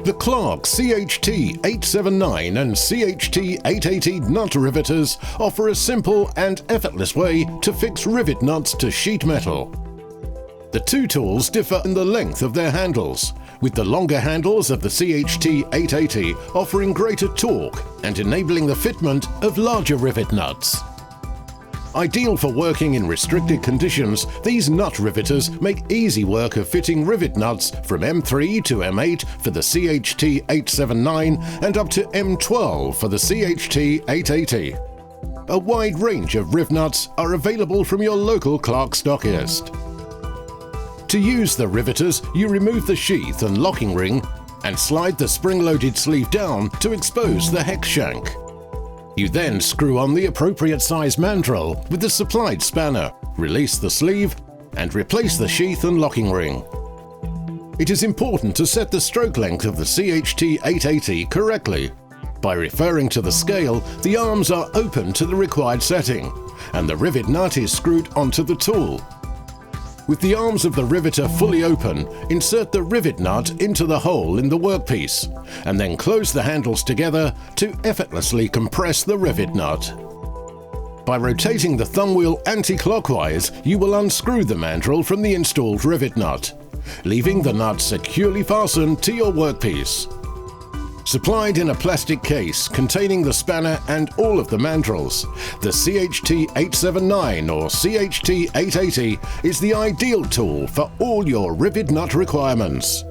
The Clarke CHT879 and CHT880 nut riveters offer a simple and effortless way to fix rivet nuts to sheet metal. The two tools differ in the length of their handles, with the longer handles of the CHT880 offering greater torque and enabling the fitment of larger rivet nuts. Ideal for working in restricted conditions, these nut riveters make easy work of fitting rivet nuts from M3 to M8 for the CHT879 and up to M12 for the CHT880. A wide range of riv nuts are available from your local Clarke stockist. To use the riveters, you remove the sheath and locking ring and slide the spring-loaded sleeve down to expose the hex shank. You then screw on the appropriate size mandrel with the supplied spanner, release the sleeve, and replace the sheath and locking ring. It is important to set the stroke length of the CHT880 correctly. By referring to the scale, the arms are open to the required setting, and the rivet nut is screwed onto the tool. With the arms of the riveter fully open, insert the rivet nut into the hole in the workpiece, and then close the handles together to effortlessly compress the rivet nut. By rotating the thumb wheel anti-clockwise, you will unscrew the mandrel from the installed rivet nut, leaving the nut securely fastened to your workpiece. Supplied in a plastic case containing the spanner and all of the mandrels, the CHT879 or CHT880 is the ideal tool for all your rivet nut requirements.